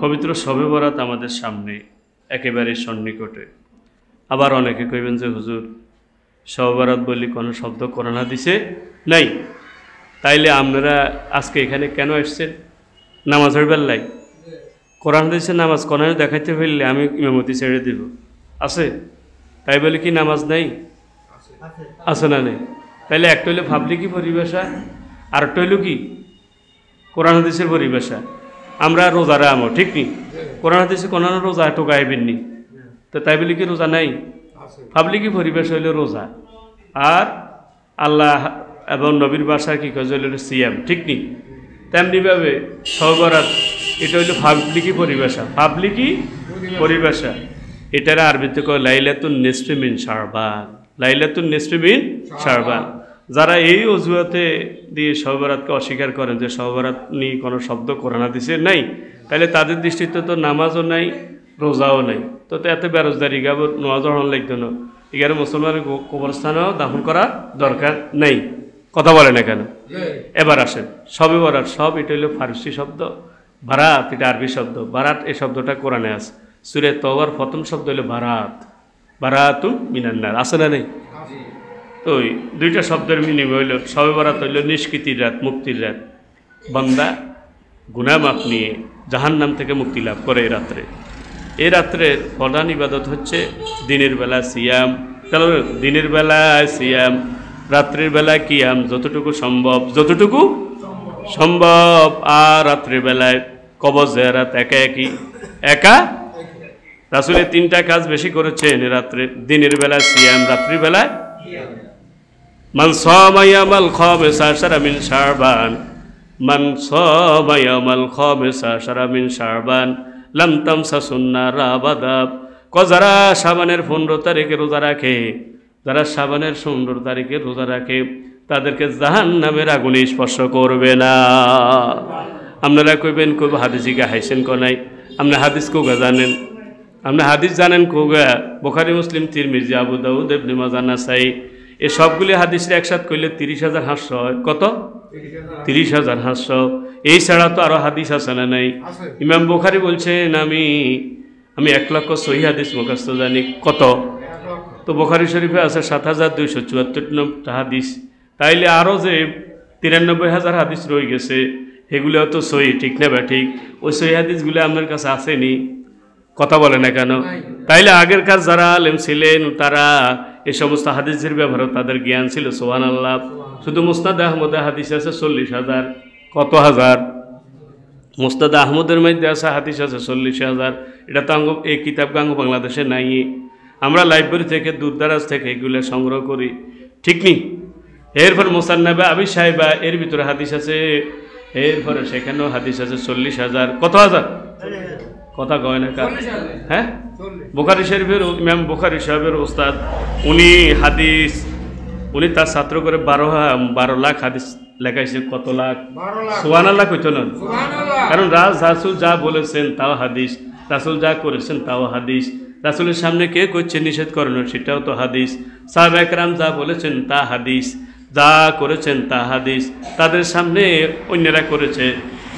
পবিত্র শবে বরাত আমাদের সামনে একেবারে সন্নিকটে। আবার অনেকে কইবেন যে হুজুর শবে বরাত বলি কোনো শব্দ কোরআন হাদিসে নাই, তাইলে আপনারা আজকে এখানে কেন আসছেন? নামাজের বেলায় কোরআন হাদিসে নামাজ কোরআনে দেখাইতে ফেললে আমি ইমামতি ছেড়ে দেব, আছে? তাই বলে কি নামাজ নাই? আছে না নেই? তাইলে একটা হইলে পাবলিকি পরিভাষা, আর একটা হইল কি কোরআন হাদিসের পরিভাষা। আমরা রোজারা আমো, ঠিক নি? কোরআন হাদিসে কোনো রোজা টোকাইবেন নি, তো তাই বলে কি রোজা নাই? পাবলিকি পরিবেশ হইল রোজা, আর আল্লাহ এবং নবীর বাসায় কি কাজ হইল সিয়াম, ঠিক নি? তেমনিভাবে শবে বরাত এটা হইল পাবলিকি পরিভাষা, পাবলিকি পরিভাষা। এটার আরবিতে কয় লাইলাতুন নিসফি মিন শাবান, লাইলাতুন নিসফি মিন শাবান। যারা এই অজুহাতে দিয়ে শবে বরাতকে অস্বীকার করেন যে শবে বরাত নিয়ে কোনো শব্দ কোরআন হাদিসে নাই, তাহলে তাদের দৃষ্টিতে তো নামাজও নাই, রোজাও নাই, তো এত বেরোজগারি গাব নজর লাগতো না। এগারো মুসলমানের কবরস্থানেও দাফন করা দরকার নেই, কথা বলে না কেন? এবার আসেন শবে বরাত, সব এটা হলো ফারসি শব্দ, বারাত এটা আরবি শব্দ। বারাত এই শব্দটা কোরআনে আছে, সূরা তওবার প্রথম শব্দ হলো বারাত, বারাতুম মিনান নার, আছে না নেই? তো ওই দুইটা শব্দের মিনিং হইল শবে বরাত হইল নিষ্কৃতির রাত, মুক্তির রাত। বান্দা গুনাহ মাফ নিয়ে জাহান্নাম থেকে মুক্তি লাভ করে এই রাত্রে। এই রাত্রের প্রধান ইবাদত হচ্ছে দিনের বেলা সিয়াম, কারণ দিনের বেলায় সিয়াম, রাত্রের বেলায় কিয়াম, যতটুকু সম্ভব, যতটুকু সম্ভব। আর রাত্রের বেলায় কবর জিয়ারত, একা রাসূল তিনটা কাজ বেশি করেছেন রাত্রে, দিনের বেলা সিয়াম, রাত্রির বেলায় মান সামা ইয়ামাল খামিস আশরা মিন শাবান, মান সামা ইয়ামাল খামিস আশরা মিন শাবান লাম তামসাসুন নার আবাদা। যারা শাবানের 15 তারিখে রোজা রাখে, যারা শাবানের 15 তারিখে রোজা রাখে, তাদেরকে জাহান্নামের আগুনে স্পর্শ করবে না। আপনারা কইবেন কইব হাদিসিকে হাইছেন কোনাই, আপনি হাদিস কোগা জানেন? আপনি হাদিস জানেন কোগা? বুখারী, মুসলিম, তিরমিজি, আবু দাউদ, ইবনে মাজাহ, নাসাই, এই সবগুলি হাদিসের একসাথে কইলে 30,500 হয়। কত? 30,500। এই ছাড়া তো আরো হাদিস আছে না নাই? ইমাম বুখারী বলছেন আমি 1 লক্ষ সহিহ হাদিস মুখস্থ জানি। কত? তো বুখারী শরীফে আছে 7,274 হাদিস, তাইলে আরো যে 93,000 হাদিস রয়ে গেছে, এগুলো তো সহি, ঠিক না বা ঠিক? ওই সহি হাদিসগুলো আপনার কাছে আসেনি, কথা বলে না কেন? তাইলে আগের কাজ যারা আলেম ছিলেন তারা এই সমস্ত হাদিসের ব্যাপারে তাদের জ্ঞান ছিল, সুবহানাল্লাহ। শুধু মুসনাদ আহমদে হাদিস আছে 40,000। কত হাজার? মুসনাদ আহমদের মধ্যে আছে হাদিস আছে 40,000। এটা তো এই কিতাব গাঙ্গ বাংলাদেশে নাই, আমরা লাইব্রেরি থেকে, দূরদারাজ থেকে এগুলো সংগ্রহ করি, ঠিক নি? এরপর মুসান্নাবে আবি সাহেবা, এর ভিতরে হাদিস আছে, এরপরে সেখানেও হাদিস আছে 40,000। কত হাজার? কথা কয় না কার? হ্যাঁ, বুখারী শরীফের ইমাম বুখারী সাহেবের ওস্তাদ, উনি হাদিস, উনি তার ছাত্র করে 12 লাখ হাদিস লেখাইছে। কত লাখ? সুবহানাল্লাহ কইতো না? কারণ রাসূল যা বলেছেন তাও হাদিস, রাসূল যা করেছেন তাও হাদিস, রাসূলের সামনে কে করছে নিষেধ করেন সেটাও তো হাদিস, সাহাবায়ে কেরাম যা বলেছেন তা হাদিস, যা করেছেন তা হাদিস, তাদের সামনে অন্যরা করেছে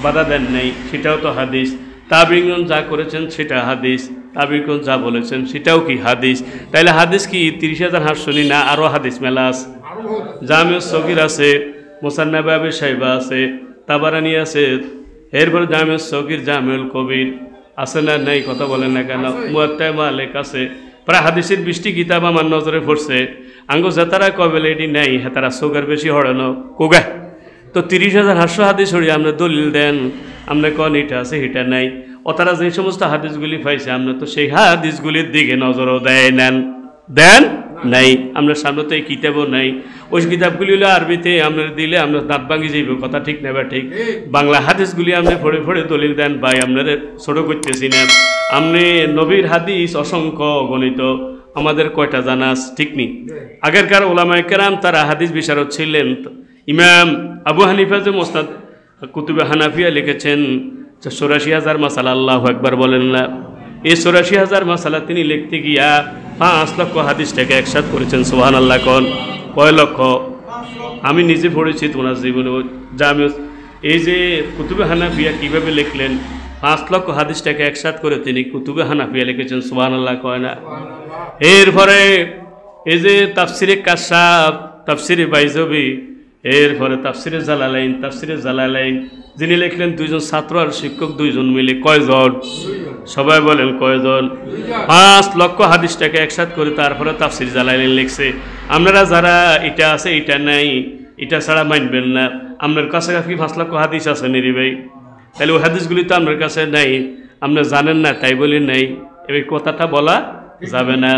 বাধা দেন নেই সেটাও তো হাদিস, তাবিঈন যা করেছেন সেটা হাদিস, তাবিঈন যা বলেছেন সেটাও কি হাদিস। তাইলে হাদিস কি 30,500 না আরো হাদিস মেলা আছে? জামিউস সগীর আছে, মুসান্নাবে আবি শাইবা আছে, তাবারানি আছে, এরপর জামিউস সগীর, জামিউল কবির আছে না নাই? কথা বলেন না কেন? মুয়াত্তা মালিক আছে, প্রায় হাদিসের 20টি কিতাব আমার নজরে পড়ছে। আঙ্গো যাতারা কবেলে এটি নাই, হেতারা সুগার বেশি হড়ানো কোগা। তো 30,500 হাদিস হড়িয়ে আপনি দলিল দেন, আপনি কন এটা আছে এটা নাই। ও তারা যে সমস্ত হাদিসগুলি পাইছে আপনি তো সেই হাদিসগুলির দিকে নজরও দেন নাই। আমরা সামনে তো এই কিতাবও নাই, ওই কিতাবগুলি হলো আরবিতে, আমরা দিলে আমরা দাঁত ভাঙি যাইব, কথা ঠিক না বা ঠিক? বাংলা হাদিসগুলি আপনি পড়ে পড়ে দলিল দেন, ভাই আপনারা ছোট করতেছি না। আপনি নবীর হাদিস অসংখ্য গণিত, আমাদের কয়টা জানা, ঠিক নি? আগেরকার ওলামায়ে কেরাম তারা হাদিস বিশারদ ছিলেন। ইমাম আবু হানিফা যে মুসনাদ কুতুবে হানাফিয়া লিখেছেন 84,000 মাসালা, আল্লাহু আকবার বলেন না? এই 84,000 মাসালা তিনি লিখতে গিয়া 5 লক্ষ হাদিস থেকে একসাথে করেছেন, সুবহানাল্লাহ। কোন কয় লক্ষ? আমি নিজে পড়েছি তোমার জীবনে। জামিউস এই যে কুতুবে হানাফিয়া কীভাবে লিখলেন, 5 লক্ষ হাদিসটাকে একসাথ করে তিনি কুতুবে হানাফিয়া লিখেছেন, সুবহানাল্লাহ কয় না? এরপরে এই যে তাফসিরে কাশাফ, তাফসিরে বাইজবি, এরপরে তাফসিরে জালালাইন যিনি লিখলেন 2জন ছাত্র আর শিক্ষক 2জন মিলে, কয়জন? সবাই বলেন কয়জন? 5 লক্ষ হাদিসটাকে একসাথ করে তারপরে তাফসির জালালাইন লিখছে। আপনারা যারা এটা আছে এটা নাই, এটা ছাড়া মানবেন না, আপনার কাছে কি 5 লক্ষ হাদিস আছে নিরি ভাই? তাহলে ওই হাদিসগুলি তো আপনার কাছে নাই, আপনি জানেন না তাই বলি নাই, এই কথাটা বলা যাবে না।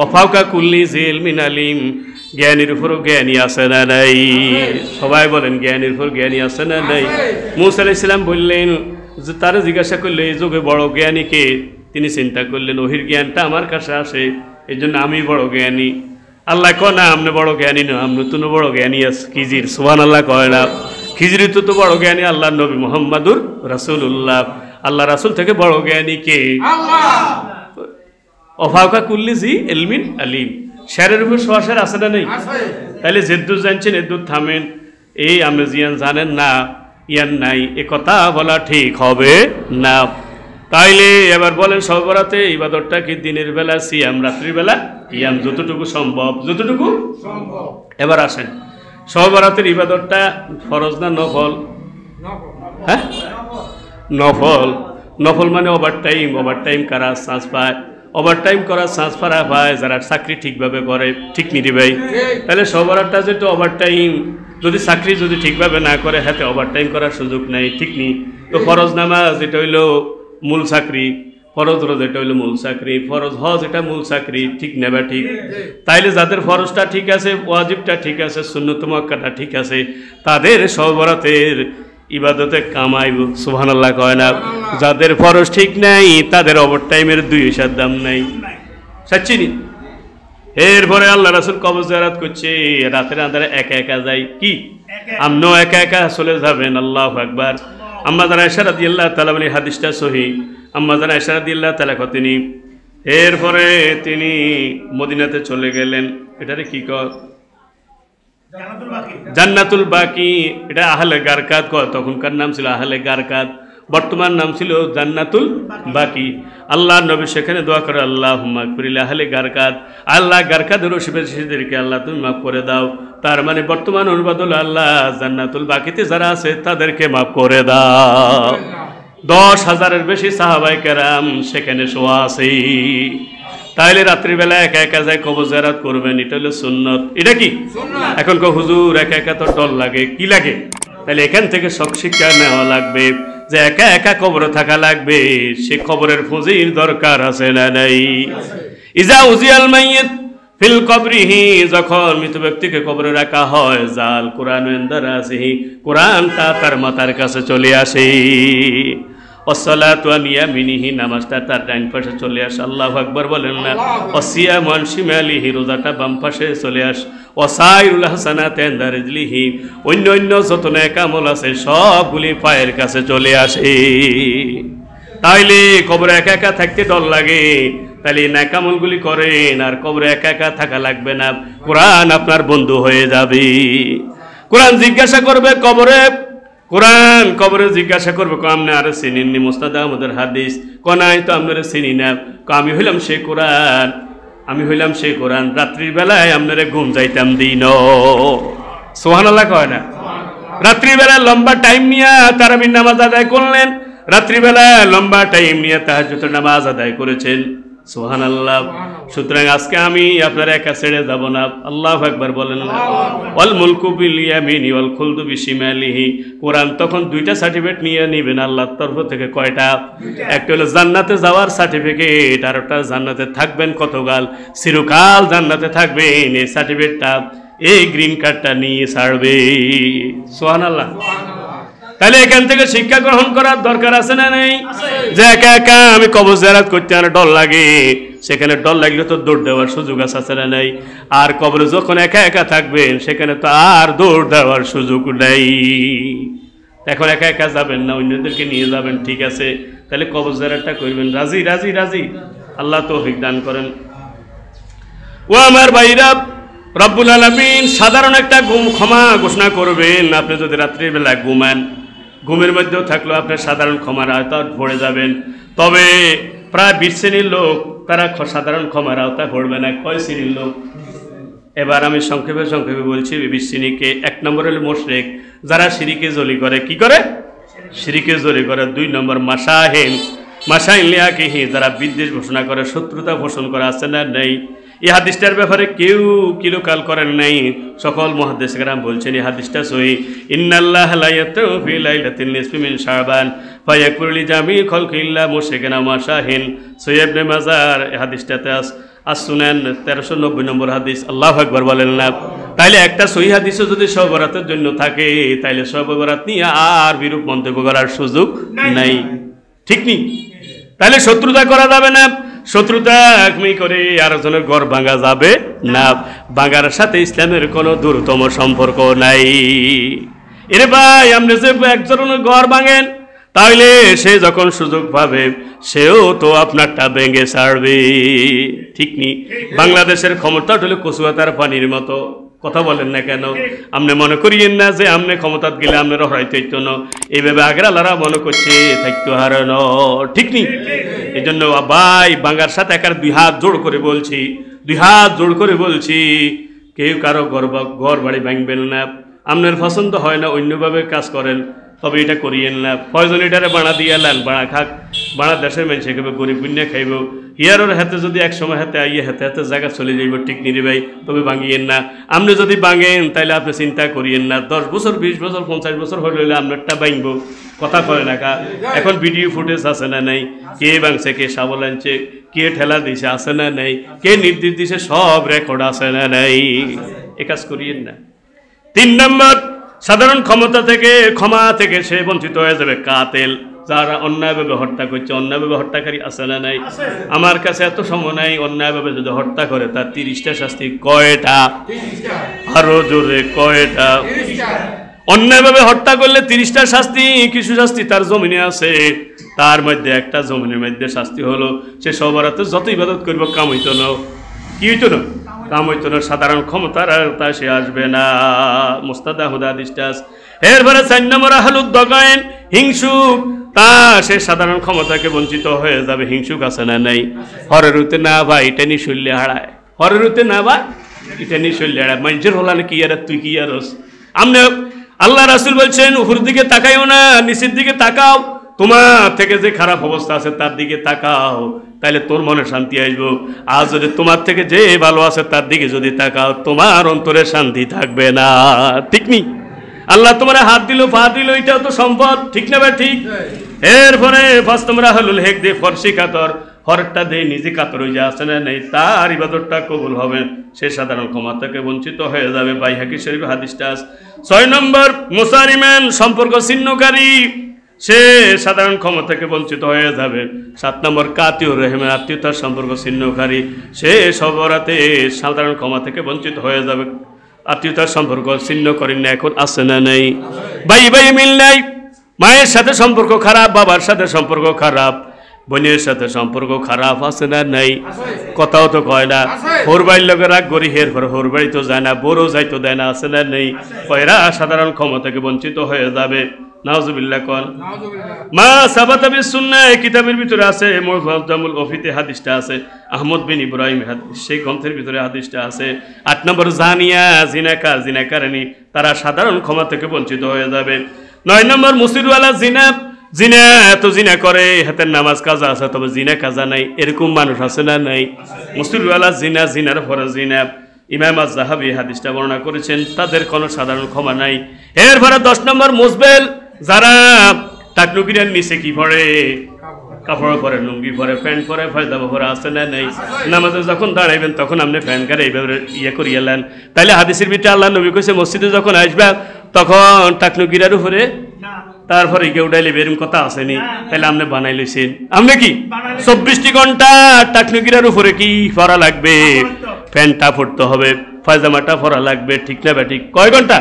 অফাউকা কুল্লি জিল মিনালিম, জ্ঞানীর উপরও জ্ঞানী আছে না নাই? সবাই বলেন জ্ঞানীর উপর জ্ঞানী আছে না নাই? মুসা আলাইহিস সালাম বললেন যে তারা জিজ্ঞাসা করলে এই যুগে বড় জ্ঞানী কে? তিনি চিন্তা করলেন ওহির জ্ঞানটা আমার কাছে আসে, এই জন্য আমি বড় জ্ঞানী। আল্লাহ কয় না আপনি বড় জ্ঞানী না, আপনি তো বড় জ্ঞানী আছে খিজির, সুবহানাল্লাহ কয় না? খিজির তো বড় জ্ঞানী আল্লাহ নবী মুহাম্মাদুর রাসূলুল্লাহ। আল্লাহ রাসূল থেকে বড় জ্ঞানী কে? অফাউকা কুল্লি জি ইলমিন আলিম, শেরের উপর সোয়াশের আছে না নেই? তাহলে যেদুর জানছেন এদুর থামেন, এই আপনি জিয়ান জানেন না ইয়ান নাই, এ কথা বলা ঠিক হবে না। তাইলে এবার বলেন শবে বরাতে ইবাদতটা কি দিনের বেলা সিয়াম, রাত্রির বেলা ইয়াম, যতটুকু সম্ভব, যতটুকু সম্ভব। এবার আসেন শবে বরাতের ইবাদতটা ফরজ না নফল? হ্যাঁ নফল। নফল মানে ওভারটাইম করার চান্স পায়, ওভারটাইম করার চান্স পায় যারা চাকরি ঠিকভাবে করে, ঠিক নিদি ভাই? তাহলে শবে বরাতটা যেটা ওভারটাইম, যদি চাকরি যদি ঠিকভাবে না করে হাতে ওভারটাইম করার সুযোগ নেই, ঠিক নি? তো ফরজ নামাজ এটা হইলো মূল চাকরি, ফরজ রোজা এটা হইলো মূল চাকরি, ফরজ হজ এটা মূল চাকরি, ঠিক নেবা ঠিক? তাইলে যাদের ফরজটা ঠিক আছে, ওয়াজিবটা ঠিক আছে, সুন্নত মুআক্কাদা ঠিক আছে, তাদের শবে বরাতের ইবাদতে কামাইব, সুবহানাল্লাহ কয় না? যাদের ফরজ ঠিক নাই তাদের ওভারটাইমের 2 পয়সার দাম নাই, সচ্চিনি। এরপরে আল্লাহ রাসূল কবর জিয়ারত করছে, রাতের আঁধারে একা একা যায়, কি আমরাও একা একা চলে যাবেন? আল্লাহু আকবার। আম্মা জান আয়েশা রাদিয়াল্লাহু তাআলা বলেন হাদিসটা সহিহ, আম্মা জান আয়েশা রাদিয়াল্লাহু তাআলা তিনি এরপরে তিনি মদিনাতে চলে গেলেন, এটারে কি কয়? জান্নাতুল বাকি। এটা আহলে গারকাত কয়, তখনকার নাম ছিল আহলে গারকাত, বর্তমান নাম ছিল জান্নাতুল বাকি। আল্লাহ নবী সেখানে দোয়া করে আল্লাহুম্মা গফির লি আহলি গারকাত, আল্লাহ গারকাতের অধিবাসীদেরকে আল্লাহ তুমি মাফ করে দাও। তার মানে বর্তমান অনুবাদ হলো আল্লাহ জান্নাতুল বাকিতে যারা আছে তাদেরকে মাফ করে দাও। 10,000-এর বেশি সাহাবায়ে কেরাম সেখানে শোয়া আছে। তাইলে রাত্রিবেলা একা একা যায় কবর জিয়ারত করবেন, এটা হলো সুন্নত। এটা কি এখন কো হুজুর একা একা তো ডর লাগে, কি লাগে? তাহলে এখান থেকে সব শিক্ষা নেওয়া লাগবে যে একা একা কবরে থাকা লাগবে, সে কবরের ফুজির দরকার আছে না নাই? ইজা উজিয়াল মাইয়িত ফিল কবরিহি, যখন মৃত ব্যক্তিকে কবরে রাখা হয়, জাল কুরআন ইনদারাসিহি, কুরআনটা তার মাথার কাছে চলে আসে। ওয়াসসালাতু আন ইয়ামিনিহি, নামাজটা তার ডান পাশে চলে আসে, আল্লাহু আকবার বলেন না? ওয়াসিয়ামু আন শিমালিহি, রোজাটা বাম পাশে চলে আসে। ওয়াসাইরুল হাসানাতি ইনদা রিজলিহি, অন্য যত নেক আমল আছে সবগুলি পায়ের কাছে চলে আসে। তাইলে কবরে একা একা থাকতে ডর লাগে, তাহলে নেক আমলগুলি করেন আর কবরে একা একা থাকা লাগবে না, কোরআন আপনার বন্ধু হয়ে যাবে। কোরআন জিজ্ঞাসা করবে কবরে, কোরআন কবরে জিজ্ঞাসা করবে আপনি আরে চিনেননি মুস্তাদ আহমদের হাদিস? কনাই তো আপনারা চিনি না। আমি হইলাম সে কোরআন, আমি হইলাম সে কোরআন, রাত্রির বেলায় আপনারা ঘুম যাইতাম দিন। সুবহানাল্লাহ কয় না? রাত্রির বেলায় লম্বা টাইম নিয়ে তারাবির নামাজ আদায় করলেন, রাত্রিবেলায় লম্বা টাইম নিয়ে তাহাজ্জুদের নামাজ আদায় করেছেন, সুবহানাল্লাহ। সুতরাং আজকে আমি আপনার একা ছেড়ে যাব না, আল্লাহু আকবার বলেন না? ওয়াল মুলকু বিল ইয়ামিনি ওয়াল খুলদু বিশিমালিহি, কোরআন তখন 2টা সার্টিফিকেট নিয়ে নেবেন আল্লাহর তরফ থেকে। কয়টা? একটা হলো জান্নাতে যাওয়ার সার্টিফিকেট, আর একটা জান্নাতে থাকবেন কতকাল, চিরকাল জান্নাতে থাকবেন, এই সার্টিফিকেটটা, এই গ্রিন কার্ডটা নিয়ে ছাড়বে। সুবহানাল্লাহ। তাহলে এখান থেকে শিক্ষা গ্রহণ করার দরকার আছে না নেই? যে একা একা আমি কবর জিয়ারত করতে আমার ডর লাগে, সেখানে ডর লাগলে তো দৌড় দেওয়ার সুযোগ আছে না নাই? আর কবরে যখন একা একা থাকবেন সেখানে তো আর দৌড় দেওয়ার সুযোগ নেই। এখন একা একা যাবেন না, অন্যদেরকে নিয়ে যাবেন, ঠিক আছে? তাহলে কবর জিয়ারতটা করবেন, রাজি রাজি রাজি? আল্লাহ তৌফিক দান করেন। ও আমার ভাইরা, রব্বুল আলামিন সাধারণ একটা ক্ষমা ঘোষণা করবেন। আপনি যদি রাত্রির বেলা ঘুমান, ঘুমের মধ্যেও থাকলেও আপনার সাধারণ ক্ষমার আওতায় পড়ে যাবেন। তবে প্রায় 20 শ্রেণীর লোক তারা সাধারণ ক্ষমার আওতায় পড়বে না। কয় শ্রেণীর লোক? এবার আমি সংক্ষেপে বলছি 20 শ্রেণীকে। 1 নম্বর হলো মুশরিক, যারা শিরিকে জলি করে। কি করে? শিরিকে জলি করে। 2 নম্বর মাসাহিন লিয়াকিহি, যারা বিদ্বেষ ঘোষণা করে, শত্রুতা পোষণ করে। আছে না নেই? এই হাদিসটার ব্যাপারে কেউ কিলোকাল করেন নাই। সকল মুহাদ্দিস কেরাম বলছেন এই হাদিসটা সহিহ। ইন্নাল্লাহা লা ইয়াতু ফি লাইলাতিন নিসফি মিন শাবান ফায়াকফিরু লিজামি খালকি ইল্লা মুশরিকান মাসাহিন। সহিহ ইবনে মাজাহ এই হাদিসটাতে সুনান 1390 নম্বর হাদিস। আল্লাহু আকবার বলেন না? তাইলে একটা সহিহ হাদিসও যদি শবে বরাতের জন্য থাকে, তাইলে শবে বরাত নিয়ে আর বিরূপ মন্তব্য করার সুযোগ নাই। ঠিক নেই? তাহলে শত্রুতা করা যাবে না। শত্রুতা একমি করে আরেকজনের ঘর ভাঙা যাবে না। ভাঙার সাথে ইসলামের কোনো দূরতম সম্পর্ক নাই। এরে ভাই, আপনি যে একজনের ঘর ভাঙেন, তাহলে সে যখন সুযোগ পাবে সেও তো আপনারটা ভেঙে ছাড়বে। ঠিক নি? বাংলাদেশের ক্ষমতা হলো কচুয়াতার পানির মতো। কথা বলেন না কেন? আপনি মনে করিয়েন না যে আপনি ক্ষমতা গেলে আপনার হরাইতে হইতো না। এইভাবে আগরালারা মনে করছে থাকতো হারানো। ঠিক নি? এই জন্য ভাই, বাঙ্গার সাথে একার 2 হাত জোড় করে বলছি, কেউ কারো ঘর বাড়ি ভাঙবেন না। আপনার পছন্দ হয় না, অন্যভাবে কাজ করেন, তবে এটা করিয়েন না। প্রয়োজন এটারে বাড়া দিয়ে লান, বাড়া খাক, বাড়া দেশের মানুষে খাবে, গরিব পুণ্যে খাইব। হিয়ারের হাতে যদি এক সময় হাতে আইয়ে হাতে জায়গা চলে যাইব, ঠিক নিরে ভাই, তবে ভাঙিয়েন না। আপনি যদি ভাঙেন তাহলে আপনি চিন্তা করিয়েন না 10 বছর 20 বছর 50 বছর হলে আপনারটা ভাঙব। কথা কয় না কা? এখন ভিডিও ফুটেজ আছে না নাই? কে ভাঙছে, কে সাবল আনছে, কে ঠেলা দিছে, আছে না নাই? কে নির্দেশ দিছে, সব রেকর্ড আছে না নাই? এ কাজ করিয়েন না। 3 নম্বর, সাধারণ ক্ষমা থেকে সে বঞ্চিত হয়ে যাবে কাতেল, যারা অন্যায়ভাবে হত্যা করছে। অন্যায়ভাবে হত্যাকারী আছে না নাই? আমার কাছে এত সময় নাই। অন্যায়ভাবে যদি হত্যা করে তার 30টা শাস্তি। কয়টা? আরো জোরে, কয়টা? অন্যায়ভাবে হত্যা করলে 30টা শাস্তি। কিছু শাস্তি তার জমিনে আছে, তার মধ্যে একটা জমিনের মধ্যে শাস্তি হলো সে সবরাতে যত ইবাদত করবো কাম হইতো না। কি হইতো না? কাম হইতো না। সাধারণ ক্ষমতার তা সে আসবে না। মুস্তাদাহুদ হাদিসটাস। এরপরে 4 নম্বর আহলুদ দগায়েন, হিংসুক, তা সে সাধারণ ক্ষমতাকে বঞ্চিত হয়ে যাবে। হিংসুক আছে না নাই? হরেরুতে না ভাই, এটা নি শৈল্যে হারায়। হরেরুতে না ভাই, এটা নি শৈল্যে হারায়। মানুষের হলানে কি আর, তুই কি আর? আমনে আল্লাহ রাসূল বলছেন, উপর দিকে তাকাইও না, নিচের দিকে তাকাও। তোমার থেকে যে খারাপ অবস্থা আছে তার দিকে তাকাও, তাইলে তোর মনে শান্তি আসবো। আর যদি তোমার থেকে যে ভালো আছে তার দিকে যদি তাকাও, তোমার অন্তরে শান্তি থাকবে না। ঠিক নি? আল্লাহ তোমার হাত দিল, পা দিল, এটাও তো সম্পদ। ঠিক না ভাই? ঠিক। এরপরে 5 নম্বর হলুল হেক দে ফরসি কাতর, হরটা দে নিজে কাতর হয়ে যা, আছে না নেই? তার ইবাদতটা কবুল হবে। সে সাধারণ ক্ষমা থেকে বঞ্চিত হয়ে যাবে। বাইহাকি শরীফ হাদিসটা। 6 নম্বর মুসারিমান, সম্পর্ক ছিন্নকারী, সে সাধারণ ক্ষমতা থেকে বঞ্চিত হয়ে যাবে। 7 নম্বর কাতিউর রহিমের, আত্মীয়তার সম্পর্ক ছিন্নকারী, সে সবরাতে সাধারণ ক্ষমা থেকে বঞ্চিত হয়ে যাবে। আত্মীয়তার সম্পর্ক ছিন্ন করেন না, এখন আছে না নেই? ভাই মিল নাই। মায়ের সাথে সম্পর্ক খারাপ, বাবার সাথে সম্পর্ক খারাপ, বোনের সাথে সম্পর্ক খারাপ, আছে না নাই? কথাও তো কয় না। হোরবাড়ির লোকে রাগ করি, হের পর হোরবাড়ি তো যায় না, বড়ও যাইতো দেয় না, আছে না নেই? কয়রা সাধারণ ক্ষমতা থেকে বঞ্চিত হয়ে যাবে। নাউজুবিল্লাহ কোন মা সাবাতা বিস সুন্নাহ, কিতাবের ভিতরে আছে। মুজাম্মুল ওফিতে হাদিসটা আছে। আহমদ বিন ইব্রাহিম সেই গ্রন্থের ভিতরে হাদিসটা আছে। 8 নম্বর জানিয়া, জিনাকারিনী, তারা সাধারণ ক্ষমা থেকে বঞ্চিত হয়ে যাবে। 9 নম্বর মুসিরওয়ালা, জিনা এত জিনা করে, হাতের নামাজ কাজা আছে তবে জিনা কাজা নাই, এরকম মানুষ আছে না নাই? মুসিরওয়ালা জিনার পরে জিনা। ইমাম আয-যাহাবী হাদিসটা বর্ণনা করেছেন, তাদের কোনো সাধারণ ক্ষমা নাই। এরপরে 10 নম্বর মুসবেল, যারা টাকলুকিরার নিচে কি পরে? কাপড় পরে, লুঙ্গি পরে, প্যান্ট পরে, ফায়দাবা পরে, আছে না নাই? নামাজে যখন দাঁড়াইবেন তখন আপনি প্যান্ট কারে এইভাবে করিয়েলেন। তাইলে হাদিসের ভিতরে আল্লাহ নবী কইছে মসজিদে যখন আসবে তখন টাকলুকিরার উপরে তারপরে কেউ উঠাইলে এরকম কথা আসেনি। তাহলে আপনি বানাই লইছেন। আপনি কি 24টি ঘন্টা টাকলুকিরার উপরে কি পরা লাগবে? প্যান্টটা পরতে হবে, পায়জামাটা পরা লাগবে। ঠিক না ঠিক? কয় ঘন্টা?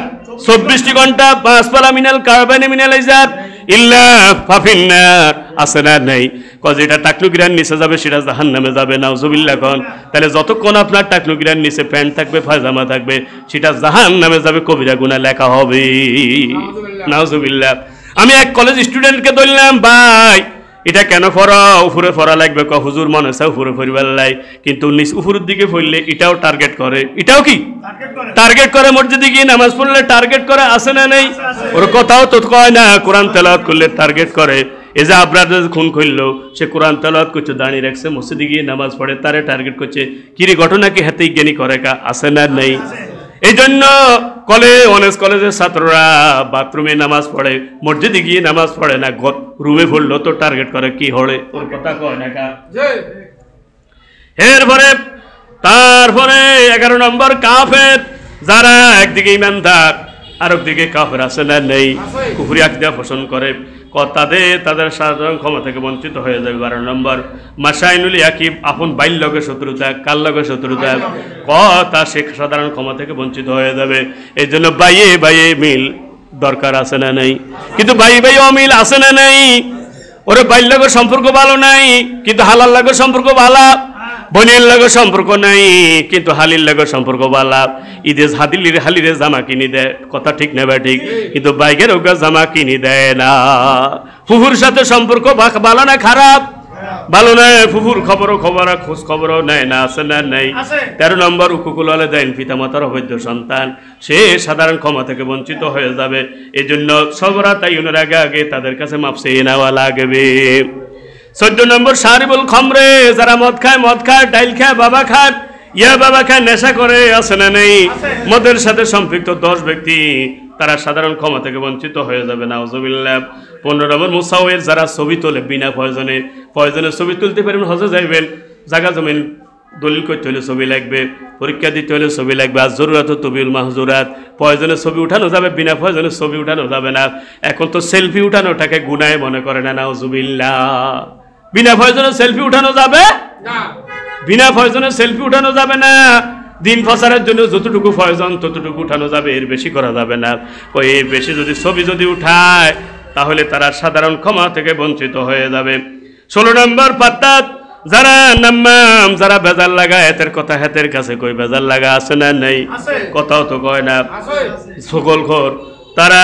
24টি ঘন্টা। 5 পালা মিনাল কারবানি মিনাল ইজাব ইল্লা ফাফিন্নার, আছে না নাই? যেটা টাকলুকিরার নিচে যাবে সেটা জাহান্নামে যাবে। নাউজুবিল্লাহ কোন। তাহলে যতক্ষণ আপনার টাকলুকিরার নিচে প্যান্ট থাকবে, পায়জামা থাকবে, সেটা জাহান্নামে যাবে, কবিরা গুনাহ লেখা হবে। নাউজুবিল্লাহ। আমি এক কলেজ স্টুডেন্টকে ধরলাম, ভাই এটা কেন পড়া, উপরে পড়া লাগবে, হুজুর মনে হয় উপরে পড়িবার লাই, কিন্তু উপরের দিকে পড়লে এটাও টার্গেট করে, এটাও কি টার্গেট করে, মসজিদে গিয়ে নামাজ পড়লে টার্গেট করে, আছে না নেই? ওর কথাও তো কয় না, কোরআন তেলাওয়াত করলে টার্গেট করে। এই যে আপনার খুন করলো, সে কোরআন তেলাওয়াত করছে, দাঁড়িয়ে রাখছে, মসজিদে গিয়ে নামাজ পড়ে, তারে টার্গেট করছে, কিরে ঘটনা কি হাতে জ্ঞানী করে কা, আছে না নেই? এই জন্য অনেক কলেজের ছাত্ররা বাথরুমে নামাজ পড়ে, মসজিদে গিয়ে নামাজ পড়ে না, রুমে পড়লো তো টার্গেট করে কি হলে, ওর কথা কয় না কা। এরপরে তারপরে 11 নম্বর কাফের, যারা একদিকে ইমানদার আর একদিকে কাফের, আছে না নেই? কুফরি আকীদা পোষণ করে, তাদের সাধারণ ক্ষমতা থেকে বঞ্চিত হয়ে যাবে। 12 নম্বর মাসাইনুল ইয়াকিব, আপন বাইর লগে শত্রুতা, কার লগে শত্রুতা, তা সে সাধারণ ক্ষমতা থেকে বঞ্চিত হয়ে যাবে। এই জন্য বাইয়ে বাইয়ে মিল দরকার, আছে না নেই? কিন্তু বাইয়ে বাইয়ে অমিল, আছে না নেই? ওরে বাইর লগে সম্পর্ক ভালো নাই, কিন্তু হালাল লগে সম্পর্ক ভালো, বোনের লগে সম্পর্ক নাই, কিন্তু হালির লগে সম্পর্ক ভালো। ঈদে হালিরে জামা কিনে দেয়, কথা ঠিক না ভাই? ঠিক। কিন্তু বাইকের ওগা জামা কিনে দেয় না। ফুফুর সাথে সম্পর্ক ভালো না খারাপ? ভালো নয়। ফুফুর খবর খোঁজ খবরও নেয় না, আছে না নেই? 13 নম্বর উকুকুল আলিদাইন, পিতামাতার অবৈধ সন্তান, সে সাধারণ ক্ষমা থেকে বঞ্চিত হয়ে যাবে। এই জন্য সবরা তাইনের আগে আগে তাদের কাছে মাপ চেয়ে নেওয়া লাগবে। 14 নম্বর শারিবুল খমরে, যারা মদ খায়, ডাইল খায়, বাবা খায়, বাবা খায়, নেশা করে, আছে না নেই? মদের সাথে সম্পৃক্ত 10 ব্যক্তি, তারা সাধারণ ক্ষমা থেকে বঞ্চিত হয়ে যাবে, নাউজুবিল্লাহ। 15 নম্বর মুসাওয়ের, যারা ছবি তোলে বিনা প্রয়োজনে ছবি তুলতে পারবেন, হজে যাইবেন, জায়গা জমিন দলিল করতে হলে ছবি লাগবে, পরীক্ষা দিতে হলে ছবি লাগবে, আর জরুরাত তবিউল মাহজুরাত, প্রয়োজনে ছবি উঠানো যাবে, বিনা প্রয়োজনে ছবি উঠানো যাবে না। এখন তো সেলফি উঠানোটাকে গুনাহ মনে করে না, নাউজুবিল্লাহ। বিনা প্রয়োজনে সেলফি উঠানো যাবে না, বিনা প্রয়োজনে সেলফি উঠানো যাবে না। দিন প্রচারের জন্য যতটুকু প্রয়োজন ততটুকু উঠানো যাবে, এর বেশি করা যাবে না। এর বেশি ছবি যদি উঠায়, তাহলে তারা সাধারণ ক্ষমা থেকে বঞ্চিত হয়ে যাবে। 16 নম্বর পাত্তাত, যারা নাম্মাম, যারা বেজাল লাগা, এতের কথা হেতের কাছে কই বেজাল লাগা, আছে না নেই? কথাও তো কয় না, সকলখোর, তারা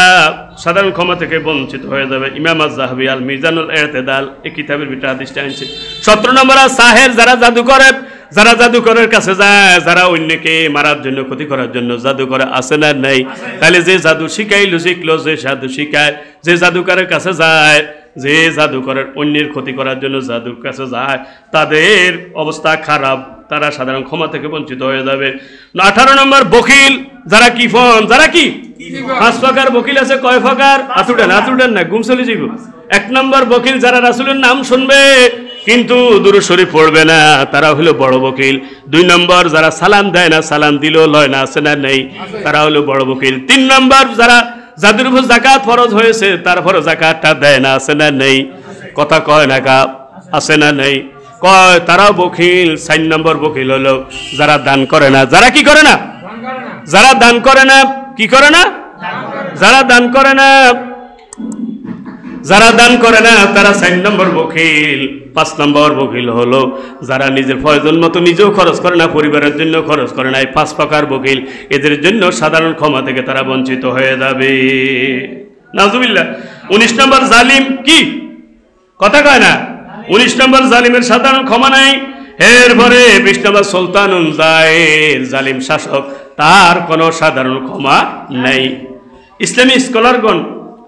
সাধারণ ক্ষমা থেকে বঞ্চিত হয়ে যাবে। ইমাম আয-যাহাবী আল মিজানুল ইতিদাল এই কিতাবের ভিতরে হাদিসটা আনছে। 17 নম্বর সাহের, যারা জাদু করে, যারা জাদুকরের কাছে যায়, যারা অন্যকে মারার জন্য, ক্ষতি করার জন্য জাদু করে, আছে না নেই? তাহলে যে জাদু শিখাইলো, শিখলো, যে জাদু শিখায়, যে জাদুকরের কাছে যায়, যে জাদুকরের অন্যের ক্ষতি করার জন্য জাদুর কাছে যায়, তাদের অবস্থা খারাপ, তারা সাধারণ ক্ষমা থেকে বঞ্চিত হয়ে যাবে। 18 নম্বর বকিল, যারা কিফন, যারা কি 5 প্রকার বকিল আছে, কয় প্রকার? আতুডেন না, গুম চলে যাইব। 1 নম্বর বকিল, যারা রাসূলের নাম শুনবে কিন্তু দুরূদ শরীফ পড়বে না, তারা হলো বড় বকিল। 2 নম্বর, যারা সালাম দেয় না, সালাম দিলেও লয় না, আছে না নেই? তারা হলো বড় বকিল। 3 নম্বর, যারা যাদের উপর যাকাত ফরজ হয়েছে তারপরে যাকাতটা দেয় না, আছে না নেই? কথা কয় না কা, আছে না নেই? কয়, তারাও বকিল। 4 নম্বর বকিল হলো যারা দান করে না, যারা কি করে না, যারা দান করে না, কি করে না, যারা দান করে না, যারা দান করে না, তারা 4 নম্বর বকিল। 5 নম্বর বকিল হলো যারা নিজের প্রয়োজন মতো নিজেও খরচ করে না, পরিবারের জন্য খরচ করে না। 5 প্রকার বকিল, এদের জন্য সাধারণ ক্ষমা থেকে তারা বঞ্চিত হয়ে যাবে, নাউজুবিল্লাহ। 19 নম্বর জালিম, কি কথা কয় না? 19 নম্বর জালিমের সাধারণ ক্ষমা নাই। এরপরে 20 নম্বর সুলতানুল জায়ের, জালিম শাসক, তার কোনো সাধারণ ক্ষমা নাই। ইসলামী স্কলারগণ,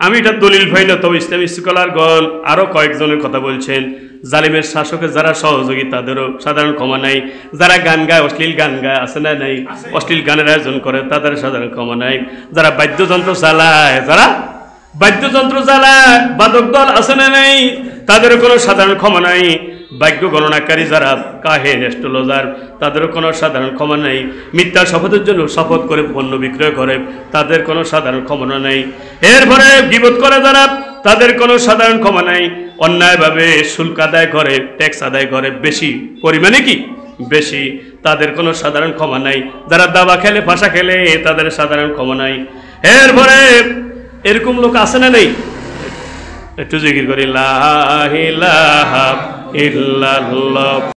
আমি এটা দলিল ভাই না, তবে ইসলামী স্কলারগণ আরো কয়েকজনের কথা বলছেন, জালিমের শাসকের যারা সহযোগী তাদেরও সাধারণ ক্ষমা নাই। যারা গান গায়, অশ্লীল গান গায়, আছে না নাই? অশ্লীল গানের আয়োজন করে, তাদের সাধারণ ক্ষমা নাই। যারা বাদ্যযন্ত্র চালায়, যারা বাদ্যযন্ত্র চালায়, বাদক দল, আছে না নাই? তাদেরও কোনো সাধারণ ক্ষমা নাই। বাক্য গণনাকারী যারা কাহেন, অ্যাস্ট্রোলজার, তাদেরও কোনো সাধারণ ক্ষমা নাই। মিথ্যা শপথের জন্য শপথ করে পণ্য বিক্রয় করে, তাদের কোনো সাধারণ ক্ষমা নাই। এরপরে গীবত করে যারা, তাদের কোনো সাধারণ ক্ষমা নাই। অন্যায়ভাবে শুল্ক আদায় করে, ট্যাক্স আদায় করে বেশি পরিমাণে, কি বেশি, তাদের কোনো সাধারণ ক্ষমা নাই। যারা দাবা খেলে, পাশা খেলে, তাদের সাধারণ ক্ষমা নাই। এরপরে এরকম লোক আছে না নেই? একটু জিকির করি, লা ইলাহা ইল্লাল্লাহ।